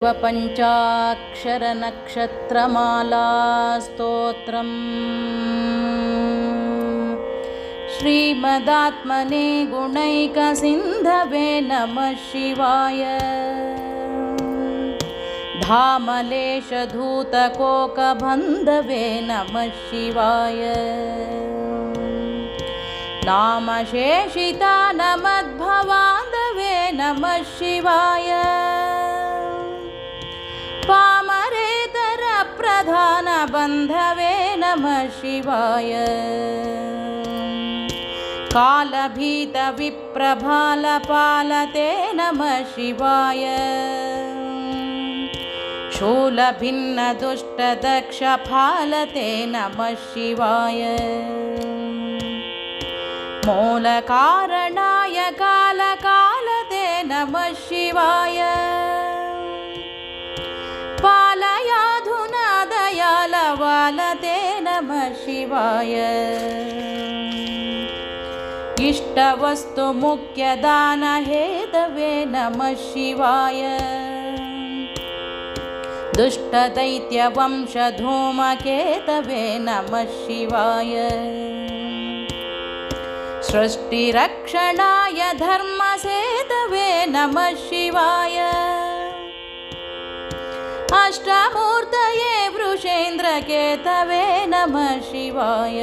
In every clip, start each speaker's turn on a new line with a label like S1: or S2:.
S1: पञ्चाक्षरनक्षत्रमाला स्तोत्रम् श्रीमदात्मने गुणैकसिन्धवे नमः शिवाय। धामलेशधूतकोकबन्धवे नमः शिवाय। नामशेषितानमद्भवान्धवे नमः शिवाय। पामरेतर प्रधानबन्धवे नमः शिवाय। कालभीतविप्रभालपालते नमः शिवाय। शूलभिन्नदुष्टदक्षफालते नमः शिवाय। मूलकारणाय कालकालते नमः शिवाय। पालयाधुना दयालवालते नमः शिवाय। इष्टवस्तुमुख्यदानहेतवे नमः शिवाय। दुष्टदैत्यवंशधूमकेतवे नमः शिवाय। सृष्टिरक्षणाय धर्मसेतवे नमः शिवाय। अष्टमूर्तये वृषेन्द्रकेतवे नमः शिवाय।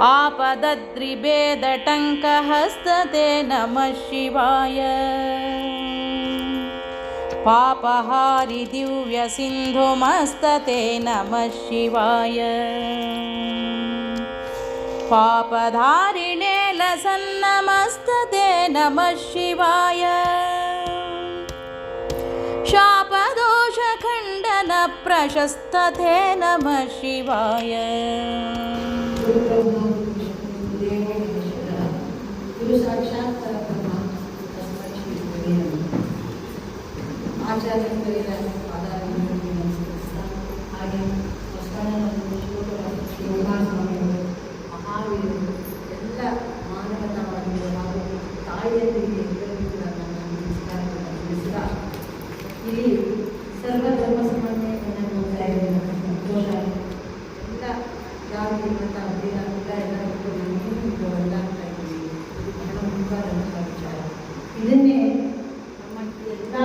S1: आपदद्रिभेदटङ्कहस्तते नमः शिवाय। पापहारि दिव्यसिन्धुमस्तते नमः शिवाय। पापधारिणे लसन्नमस्तते नमः शिवाय। शापदोषखण्डनप्रशस्तते नमः शिवाय।
S2: ಇಲ್ಲಿ ಸರ್ವಧರ್ಮ ಸಮನ್ವಯವನ್ನು ನೋಡ್ತಾ ಇದ್ದೀನಿ. ಸಂತೋಷ ಎಲ್ಲ ಜಾತಿ ಮತ ಭೇದ ಎಲ್ಲ ಒಳ್ಳಾಗ್ತಾ ಇದ್ದೀವಿ. ಇದು ಬಹಳ ಮುಖ್ಯವಾದಂಥ ವಿಚಾರ. ಇದನ್ನೇ ನಮ್ಮ ಎಲ್ಲ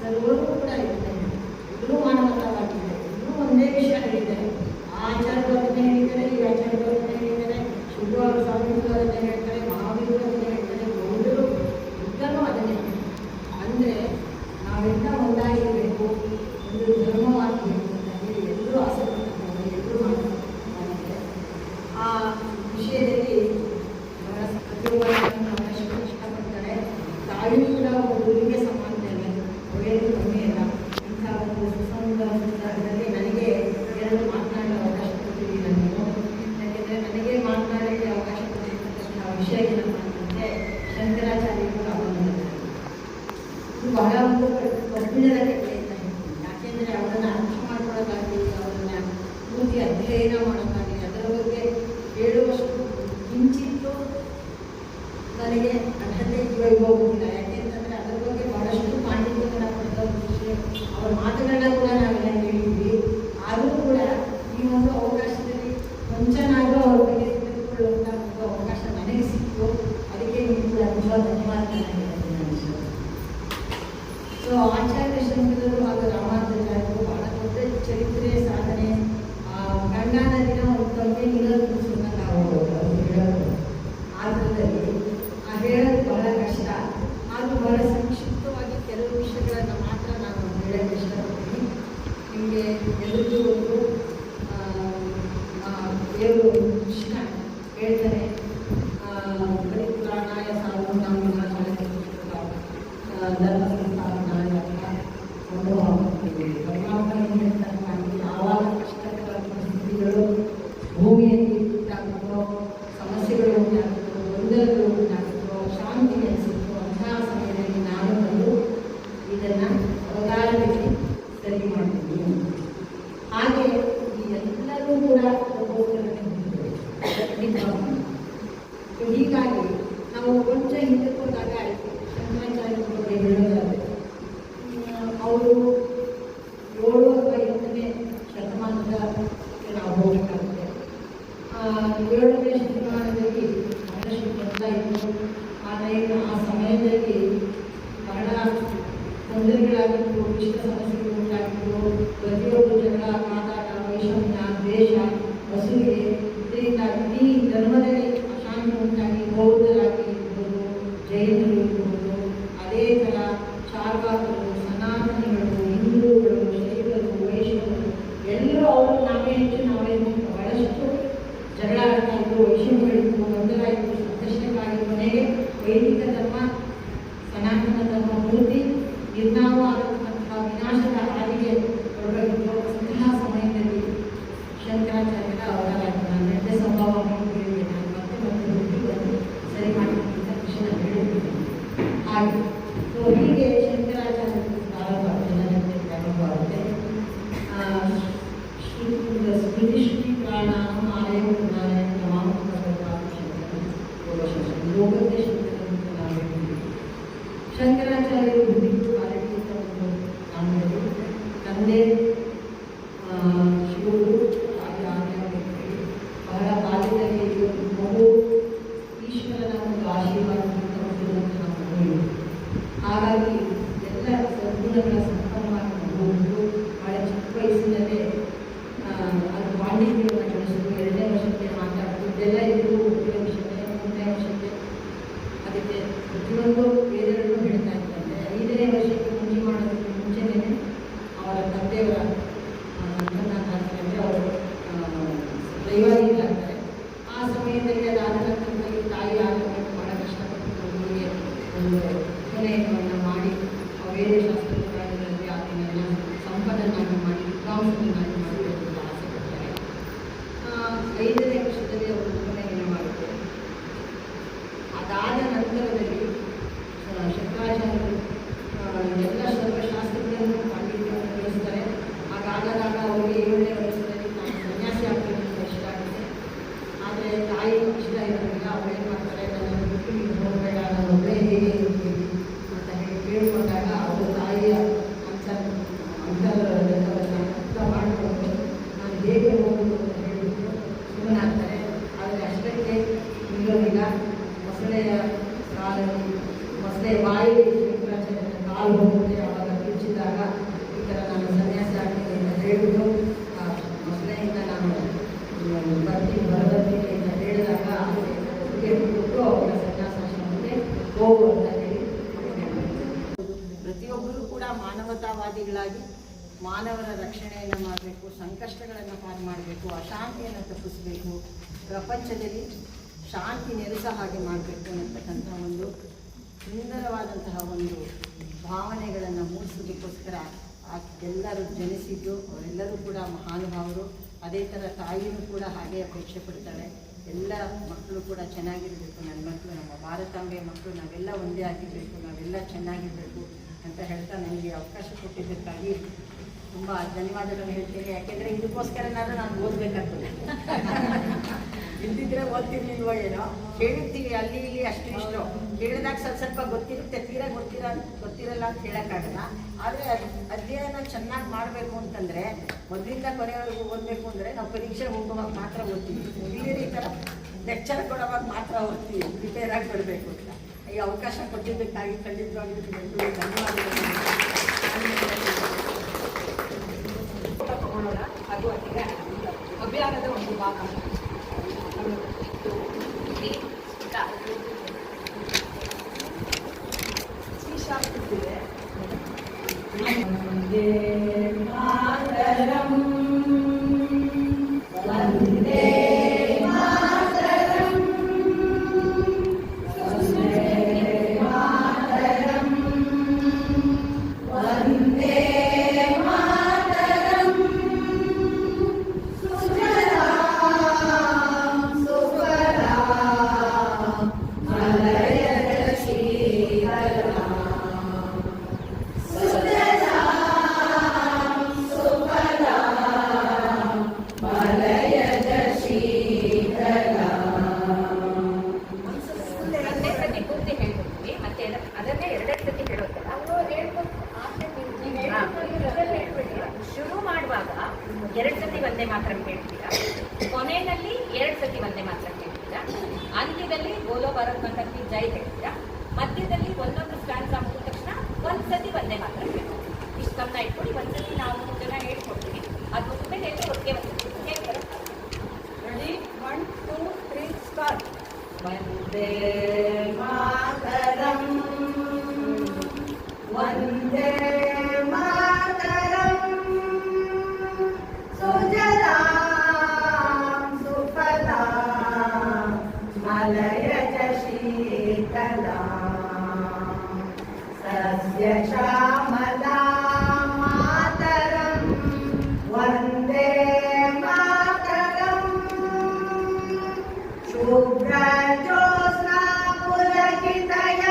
S2: ಸರ್ವರು ಕೂಡ ಇದ್ದಾರೆ. ಎಲ್ಲರೂ ಮಾನವತಾವಾಗಿದ್ದಾರೆ. ಎಲ್ಲರೂ ಒಂದೇ ವಿಷಯ ಹೇಳಿದ್ದಾರೆ. ಆ ಆಚಾರ್ಯರನ್ನೇ ಹೇಳಿದ್ದಾರೆ, ಈ ಆಚಾರ್ಯರನ್ನೇ ಹೇಳಿದ್ದಾರೆ, ಶುದ್ಧವಾದ ಸ್ವಾಮೀಜಿಯವರನ್ನೇ ಹೇಳ್ತಾರೆ, ಮಹಾವೀರರನ್ನೇ ಹೇಳ್ತಾರೆ, ಗೌಡರು ಎಲ್ಲರೂ ಅದನ್ನೇ. ಅಂದರೆ ನಾವೆಲ್ಲ ಒಂದಾಗಿರಬೇಕು, ಒಂದು ಧರ್ಮವಾಗಬೇಕು ಅಂತ ಹೇಳಿ ಎಲ್ಲರೂ ಆಸೆ ಪಡ್ತಾರೆ, ಎಲ್ಲರೂ ಮಾಡಿದ್ದಾರೆ. ಆ ವಿಷಯದಲ್ಲಿ ಬಹಳ ಪ್ರತಿಯೊಬ್ಬರನ್ನು ಅವಶ್ಯಕ ಇಷ್ಟಪಡ್ತಾರೆ. ತಾಯಿಯೂ ಕೂಡ ಒಂದು ಗುರುವಿಗೆ ಸಮಾನತೆ, ಒಳ್ಳೆಯದು ಕಮ್ಮಿ ಅಲ್ಲ. ಇಂಥ ಒಂದು ಸುಸಂಸ್ಕೃತ ಸಂದರ್ಭದಲ್ಲಿ ನನಗೆ ಎರಡು ಮಾತನಾಡಲು ಅವಕಾಶ ಕೊಡ್ತೀವಿ. ನಾನು ಯಾಕೆಂದರೆ ನನಗೆ ಮಾತನಾಡಲಿಕ್ಕೆ ಅವಕಾಶ ಕೊಟ್ಟಿರ್ತಕ್ಕಂಥ ವಿಷಯ ಏನಪ್ಪ ಅಂತಂದರೆ ಶಂಕರಾಚಾರ್ಯರು ಅವಲಂಬಿಸಿದ್ದಾರೆ. ಇದು ಬಹಳ ಒಂದು ಕಬ್ಬಿಣದ ಕಟ್ಟೆ ಅಂತ ಹೇಳ್ತೀನಿ. ಯಾಕೆಂದರೆ ಅವರನ್ನು ಅರ್ಥ ಮಾಡ್ಕೊಳ್ಳೋಕ್ಕಾಗಲಿ, ಅವರನ್ನು ಪೂರ್ತಿ ಅಧ್ಯಯನ ಮಾಡೋಕ್ಕಾಗಲಿ, ಅದರ ಬಗ್ಗೆ ಹೇಳುವಷ್ಟು ಕಿಂಚಿತ್ತು ನನಗೆ ಅರ್ಹತೆ ಹೋಗುತ್ತಿಲ್ಲ. ಯಾಕೆಂತಂದರೆ ಅದರ ಬಗ್ಗೆ ಬಹಳಷ್ಟು ಪಾಂಡಿತ್ಯವನ್ನು ಪಡೆದ ವಿಷಯ. ಅವರ ಮಾತುಗಳನ್ನ ಕೂಡ ನಾವೆಲ್ಲ ಹೇಳಿದ್ವಿ. ಆದರೂ ಕೂಡ ಈ ಒಂದು ಅವಕಾಶದಲ್ಲಿ ಕೊಂಚನಾದರೂ ಅವ್ರ ಬಗ್ಗೆ ತಿಳಿದುಕೊಳ್ಳುವಂಥ ಒಂದು ಅವಕಾಶ ನನಗೆ ಸಿಕ್ತು. ಅದಕ್ಕೆ ನೀವು ಕೂಡ ತುಂಬ ಧನ್ಯವಾದಗಳನ್ನು ಹೇಳ್ತೀನಿ ನಾನು. ಸೊ ಆಚಾರ್ಯ ಶಂಕರರು ಹಾಗೂ ರಾಮಾನುಜಾಚಾರ್ಯರು ಬಹಳ ದೊಡ್ಡ ಚರಿತ್ರೆ ಸಾಧನೆ. ಗಂಗಾನ ದಿನ ಒಂದು ಕಮ್ಮಿ ನೀಡೋದು ಸುಮ್ಮನೆ ನಾವು ಹೇಳೋದು. ಆದ್ರಲ್ಲಿ ಹೇಳೋದು ಬಹಳ ಕಷ್ಟ. ಆದರೂ ಬಹಳ ಸಂಕ್ಷಿಪ್ತವಾಗಿ ಕೆಲವು ವಿಷಯಗಳನ್ನು ಮಾತ್ರ ನಾನು ಹೇಳೋಕ್ಕೆ ಇಷ್ಟಪಡ್ತೀನಿ. ನಿಮಗೆ ಎಲ್ಲರಿಗೂ ಒಂದು ದೇವರು ಕೃಷ್ಣ ಹೇಳ್ತಾರೆ, ಪರಿಪುರಾಣಾಯ ಸಾಧುನಾಂ ವಿನಾಶಾಯ ಧರ್ಮ ಸಂಸ್ಥಾಪನಾಯ ಒಂದು ಪರಮಾತ್ಮ ಹೇಳ್ತಾರೆ. ಯಾವಾಗ ಕಷ್ಟಕರ ಪರಿಸ್ಥಿತಿಗಳು ಭೂಮಿಯಲ್ಲಿ ಉಂಟಾಗುತ್ತೋ, ಸಮಸ್ಯೆಗಳು ಉಂಟಾಗುತ್ತೋ, ಗೊಂದಲಗಳು ಉಂಟಾಗುತ್ತೋ, ಶಾಂತಿ ನೆಲೆಸುತ್ತೋ, ಅಂತಹ ಸಮಯದಲ್ಲಿ ನಾನು ಬಂದು ಇದನ್ನು ಅವತಾರದಲ್ಲಿ ಸರಿ ಮಾಡ್ತೀನಿ. ಹಾಗೆ ಈ ಎಲ್ಲರೂ ಕೂಡ ಒಬ್ಬೊಬ್ಬರನ್ನೇ ಹೊಂದಿದ್ದೇವೆ. ಹೀಗಾಗಿ ನಾವು ಕೊಂಚ ಹಿಂದಕ್ಕೆ ಹೋದಾಗ ಶಂಕರಾಚಾರ್ಯರ ಬಗ್ಗೆ ಹೇಳೋದಾದರೆ ತೊಂದರೆಗಳಾಗಿತ್ತು, ಇಷ್ಟ ಸಮಸ್ಯೆಗಳು ಉಂಟಾಗಿತ್ತು, ಪ್ರತಿಯೊಬ್ಬರು ಜಗಳ, ಕಾದಾಟ, ವೈಷಮ್ಯ, ದ್ವೇಷ, ಅಸೂಯೆ, ಇದರಿಂದ ಇಡೀ ಧರ್ಮದಲ್ಲಿ ಅಶಾಂತಿ ಉಂಟಾಗಿ ಬೌದ್ಧರಾಗಿ ಇರ್ಬೋದು, ಜೈನರು ಇರ್ಬೋದು, ಅದೇ ಥರ ಚಾರ್ವಾಕರು, ಸನಾತನಿಗಳು, ಹಿಂದೂಗಳು, ಶೈವರು, ವೈಷ್ಣವರು ಎಲ್ಲರೂ ಅವರು ನಾವೇ ಹೆಚ್ಚು ನಾವೇ ಬಹಳಷ್ಟು ಜಗಳ ಆಡ್ತಾ ಇದ್ರು, ವೈಷಮ್ಯಗಳಿತ್ತು, ಗೊಂದಲ ಇತ್ತು, ಸಂಘರ್ಷಕ್ಕಾಗಿ ಕೊನೆಗೆ ವೈದಿಕ ಧರ್ಮ, ಸನಾತನ ಧರ್ಮ ಮೂರ್ತಿ ನಿರ್ನಾಮ ಆಗಿರುವಂತಹ ವಿನಾಶದ ಹಾದಿಗೆ ಹೊರಗಿದ್ದು ಅಂತಹ ಸಮಯದಲ್ಲಿ ಶಂಕರಾಚಾರ್ಯರ ಅವತಾರ ಆಯಿತು. ನಾನು ಎರಡನೇ ಸ್ವಭಾವ ಹೇಳಿದೆ, ನಾನು ಮತ್ತೆ ಹುಟ್ಟಿಗಳನ್ನು ಸರಿ ಮಾಡಿಕೊಂಡ ಕೃಷ್ಣ ಹೇಳಿದ್ದೇನೆ. ಹಾಗೆ ಹೀಗೆ ಶಂಕರಾಚಾರ್ಯರು ಪ್ರಾರಂಭ ಜನರಂತೆ ಪ್ರಾರಂಭ ಆಗುತ್ತೆ. ಸ್ಮೃತಿ ಪ್ರಾಣಾಯಾಮ ಆಲಯ ನಾರಾಯಣ ಲೋಕತೆ ಶಂಕರಾಚಾರ್ಯರು ಹುಟ್ಟಿದ್ದು ಕಾಲಕ್ಕೆ ಒಂದು ಕಾರಣದಲ್ಲಿ ತಂದೆ ಶಿವರು ಹಾಗೆ ಆಜ್ಞೆ ಬಹಳ ಬಾಲ್ಯದಲ್ಲಿ ಮಗು ಈಶ್ವರನ ಒಂದು ಆಶೀರ್ವಾದದಿಂದ ಹುಟ್ಟಿದಂತಹ ಮಗು. ಹಾಗಾಗಿ ಎಲ್ಲ ಸದ್ಗುಣಗಳ ಸಂಪನ್ನವಾಗಿ ಮಗುವುದು ಬಹಳ ಚಿಕ್ಕ ವಯಸ್ಸಿನಲ್ಲೇ ಅದು ಪಾಂಡಿತ್ಯವನ್ನು ಗಳಿಸೋದು, 2ನೇ ವರ್ಷಕ್ಕೆ ಮಾತಾಡೋದು ಇದೆಲ್ಲ ಇದ್ದು 1ನೇ ವರ್ಷಕ್ಕೆ 3ನೇ ವರ್ಷಕ್ಕೆ ಅದಕ್ಕೆ ಪ್ರತಿಯೊಂದು ವೇದಗಳನ್ನು ಹೇಳ್ತಾ ಇರ್ತಾರೆ. 5ನೇ ವರ್ಷಕ್ಕೆ ಮುಂಚೆ ಮಾಡೋದಕ್ಕೆ ಮುಂಚೆನೇ ಅವರ ತಂದೆಯವರ ಅವರು ದೈವಾಧೀನರಾಗ್ತಾರೆ. ಆ ಸಮಯದಲ್ಲಿ ಅದಾದ ನಂತರದಲ್ಲಿ ತಾಯಿ ಆಗಬೇಕು ಬಹಳ ಕಷ್ಟಪಟ್ಟು ಮಗುವಿಗೆ ಒಂದು ಕೊನೆಯನ್ನು ಮಾಡಿ ವೇದಶಾಸ್ತ್ರಗಳಲ್ಲಿ ಆಕೆಯನ್ನು ಸಂಪನ್ನನ್ನಾಗಿ ಮಾಡಿ ವಿದ್ವಾಂಸನನ್ನಾಗಿ ಮಾಡಬೇಕು ಅಂತ ಆಸೆ ಪಡ್ತಾರೆ. 5ನೇ ವರ್ಷದಲ್ಲಿ ಅವರು ಕೊನೆಯನ್ನು ಮಾಡುತ್ತಾರೆ. ಅದಾದ ನಂತರದಲ್ಲಿ ಶಂಕರಾಚಾರ್ಯರು ಎಲ್ಲ ಸರ್ವಶಾಸ್ತ್ರಗಳನ್ನು ಪಾಂಡಿತ್ಯವನ್ನು ಕಲಿಸ್ತಾರೆ. ಹಾಗಾದಾಗ ಅವರಿಗೆ 7ನೇ ವಯಸ್ಸಿನಲ್ಲಿ ನಾನು ಸನ್ಯಾಸಿ ಆಗಬೇಕು ಅಂತ ಇಷ್ಟ ಆಗುತ್ತೆ. ಆದರೆ ತಾಯಿ ಇಷ್ಟ ಇರೋದಿಲ್ಲ. ಅವರೇನು ಮಾಡ್ತಾರೆ, ನನ್ನನ್ನು ಬಿಟ್ಟು ನೀವು ಹೋಗಬೇಡ, ನಾನು ಒಬ್ಬರೇ ಹೇಗೆ ಇರ್ತೀನಿ ಅಂತ ಹೇಳಿ ಕೇಳಿಕೊಂಡಾಗ ಅವರು ತಾಯಿಯ ಅಂತರವನ್ನು ಅರ್ಥ ಮಾಡಿಕೊಂಡು ನಾನು ಹೇಗೆ ಹೋಗುವುದು ಅಂತ ಹೇಳಿಬಿಟ್ಟು ಸುಮ್ಮನಾಗ್ತಾರೆ. ಆದರೆ ಅಷ್ಟಕ್ಕೆ ನಿಲ್ಲೋದಿಲ್ಲ. ಮೊಸಳೆಯ ಕಾಲಲ್ಲಿ ಮೊಸಳೆ ಬಾಯಿಗೆ ಶಂಕರಾಚಾರ್ಯರ ಕಾಲು ಹೋಗುತ್ತೆ. ಆವಾಗ ಕಿಚ್ಚಿದಾಗ ಈ ಥರ ನಾನು ಸನ್ಯಾಸಿ ಆಗ್ತೀನಿ ಅಂತ ಹೇಳಿಬಿಟ್ಟು ಮೊಸಳೆಯಿಂದ ನಾನು ಬರಬರ್ತೀನಿ ಅಂತ ಹೇಳಿದಾಗ ಅದಕ್ಕೆ ಬಿಟ್ಟು ಅವರ ಸನ್ಯಾಸಾಶ್ರಮಕ್ಕೆ ಹೋಗು ಅಂತ ಹೇಳಿ ಪ್ರತಿಯೊಬ್ಬರೂ ಕೂಡ ಮಾನವತಾವಾದಿಗಳಾಗಿ ಮಾನವರ ರಕ್ಷಣೆಯನ್ನು ಮಾಡಬೇಕು, ಸಂಕಷ್ಟಗಳನ್ನು ಪಾರು ಮಾಡಬೇಕು, ಅಶಾಂತಿಯನ್ನು ತಪ್ಪಿಸಬೇಕು, ಪ್ರಪಂಚದಲ್ಲಿ ಶಾಂತಿ ನೆಲೆಸ ಹಾಗೆ ಮಾಡಬೇಕು ಅನ್ನತಕ್ಕಂಥ ಒಂದು ಸುಂದರವಾದಂತಹ ಒಂದು ಭಾವನೆಗಳನ್ನು ಮೂಡಿಸೋದಕ್ಕೋಸ್ಕರ ಎಲ್ಲರೂ ಜನಿಸಿದ್ದು. ಅವರೆಲ್ಲರೂ ಕೂಡ ಮಹಾನುಭಾವರು. ಅದೇ ಥರ ತಾಯಿಯೂ ಕೂಡ ಹಾಗೆ ಅಪೇಕ್ಷೆ ಪಡ್ತಾಳೆ. ಎಲ್ಲ ಮಕ್ಕಳು ಕೂಡ ಚೆನ್ನಾಗಿರಬೇಕು, ನನ್ನ ಮಕ್ಕಳು, ನಮ್ಮ ಭಾರತಾಂಬೆಯ ಮಕ್ಕಳು ನಾವೆಲ್ಲ ಒಂದೇ ಆಗಿರಬೇಕು, ನಾವೆಲ್ಲ ಚೆನ್ನಾಗಿರಬೇಕು ಅಂತ ಹೇಳ್ತಾ ನನಗೆ ಅವಕಾಶ ಕೊಟ್ಟಿದ್ದಕ್ಕಾಗಿ ತುಂಬ ಧನ್ಯವಾದಗಳನ್ನು ಹೇಳ್ತೀನಿ. ಯಾಕೆಂದರೆ ಇದಕ್ಕೋಸ್ಕರನಾದ್ರೂ ನಾನು ಓದಬೇಕಾಗ್ತದೆ. ಇಲ್ದಿದ್ರೆ ಓದ್ತಿರ್ಲಿಲ್ವೋ ಏನೋ. ಕೇಳಿರ್ತೀವಿ ಅಲ್ಲಿ ಇಲ್ಲಿ ಅಷ್ಟು ಇಷ್ಟು ಕೇಳಿದಾಗ ಸ್ವಲ್ಪ ಗೊತ್ತಿರುತ್ತೆ, ತೀರಾ ಗೊತ್ತಿರಲ್ಲ ಅಂತ ಹೇಳೋಕ್ಕಾಗಲ್ಲ. ಆದರೆ ಅಧ್ಯಯನ ಚೆನ್ನಾಗಿ ಮಾಡಬೇಕು ಅಂತಂದರೆ ಮೊದಲಿಂದ ಕೊನೆಯವರೆಗೂ ಓದಬೇಕು ಅಂದರೆ ನಾವು ಪರೀಕ್ಷೆ ಹೋಗುವಾಗ ಮಾತ್ರ ಓದ್ತೀವಿ. ಈ ಥರ ಲೆಕ್ಚರ್ ಕೊಡುವಾಗ ಮಾತ್ರ ಓದ್ತೀವಿ, ಪ್ರಿಪೇರ್ ಆಗಿ ಬರಬೇಕು ಅಂತ. ಈ ಅವಕಾಶ ಕೊಟ್ಟಿದ್ದಕ್ಕಾಗಿ ಖಂಡಿತವಾಗಿ ಧನ್ಯವಾದಗಳು. ತಗೊಳ್ಳೋಣ, ಅದು ಅದಕ್ಕೆ ಅಭಿಯಾನದ ಒಂದು ಭಾಗ. ವಂದೇ ಮಾತರಂ, ವಂದೇ ಮಾತರಂ, ವಂದೇ ಮಾತರಂ, ವಂದೇ ಮಾತರಂ. ಸುಜಲಾಂ ಸುಫಲಾಂ ಮಲಯಜ ಶೀತಲಾಂ.
S3: ಶುರು ಮಾಡುವಾಗ 2 ಸತಿ ವಂದೇ ಮಾತರಂ ಹೇಳ್ತೀರಾ, ಕೊನೆಯಲ್ಲಿ 2 ಸತಿ ವಂದೇ ಮಾತರಂ ಹೇಳ್ತೀರಾ, ಅಂತ್ಯದಲ್ಲಿ ಬೋಲೋ ಭಾರತ್ ಮಾತಾ ಕಿ ಜೈ ಹೇಳ್ತೀರಾ, ಮಧ್ಯದಲ್ಲಿ ಒಂದೊಂದು ಸ್ಟ್ಯಾನ್ಸ್ ಮುಗಿದ ತಕ್ಷಣ ಒಂದು ಒಂದ್ಸತಿ ವಂದೇ ಮಾತರಂ ಬೇಕು. ಇಷ್ಟು ಗಮನ ಇಟ್ಕೊಂಡು ಒಂದ್ಸತಿ ನಾವು 3 ಜನ ಹೇಳ್ಕೊಡ್ತೀವಿ. ಅದು ಮುಗಿದ್ಮೇಲೆ ಎಲ್ಲರೂ ಒಟ್ಟಿಗೆ ಬಂದ್ಬಿಟ್ಟು ಹೇಳ್ತಾರೆ.
S2: Ready 1 2 3 start. ವಂದೇ ಮಾತರಂ ವಂದೇ ಮಾತರಂ ಸುಜಲಾಂ ಸುಫಲಾಂ ಮಲಯಜ ಶೀತಲಾಂ ಸಸ್ಯ ಶ್ಯಾಮಲಾಂ ಮಾತರಂ ವಂದೇ ಮಾತರಂ ಶುಭ್ರಜ್ಯೋತ್ಸ್ನಾ ಪುಲಕಿತಯಾಮಿನೀ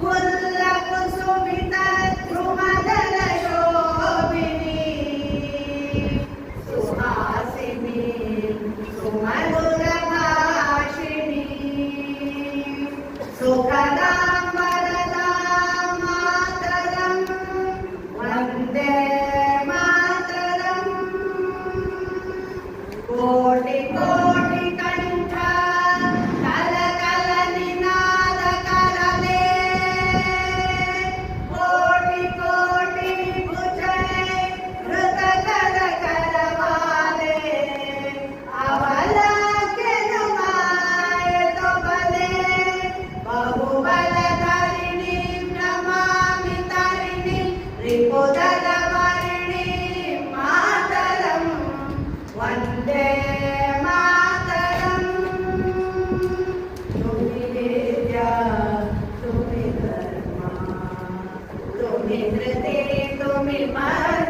S2: ಮುಲ್ಲಕುಸುಮಿತದ್ರುಮದಲಶೋಭಿನೀ ಸುಹಾಸಿನೀ ಸುಮಧುರಭಾಷಿಣೀ ಸುಖದಾಂ ವರದಾಂ ಮಾತರಂ ವಂದೇ ಮಾತರಂ ಕೋಟಿ ಕೋಟಿ ಕಂಠ ಕಲಕಲ ನಿನಾದ ಕರಲೇ ಕೋಟಿ ಕೋಟಿ ಭುಜೈ ಕೃತಕರ ಕರವಾಲೆ ಅವಲಕ್ಕೆನು ಮಾಯೆತು ಬಲೆ ಬಹುಬಲಧರಿಣಿ ನಮಾಮಿ ತರಿಣಿ ರಿಪುದಲವರಿಣಿ ಮಾತರಂ ವಂದೇ ಮಾತರಂ ತುಮಿ ವಿದ್ಯಾ ತುಮಿ ಧರ್ಮ ತುಮಿ ಧೃತಿ ತುಮಿ ಮಹತ್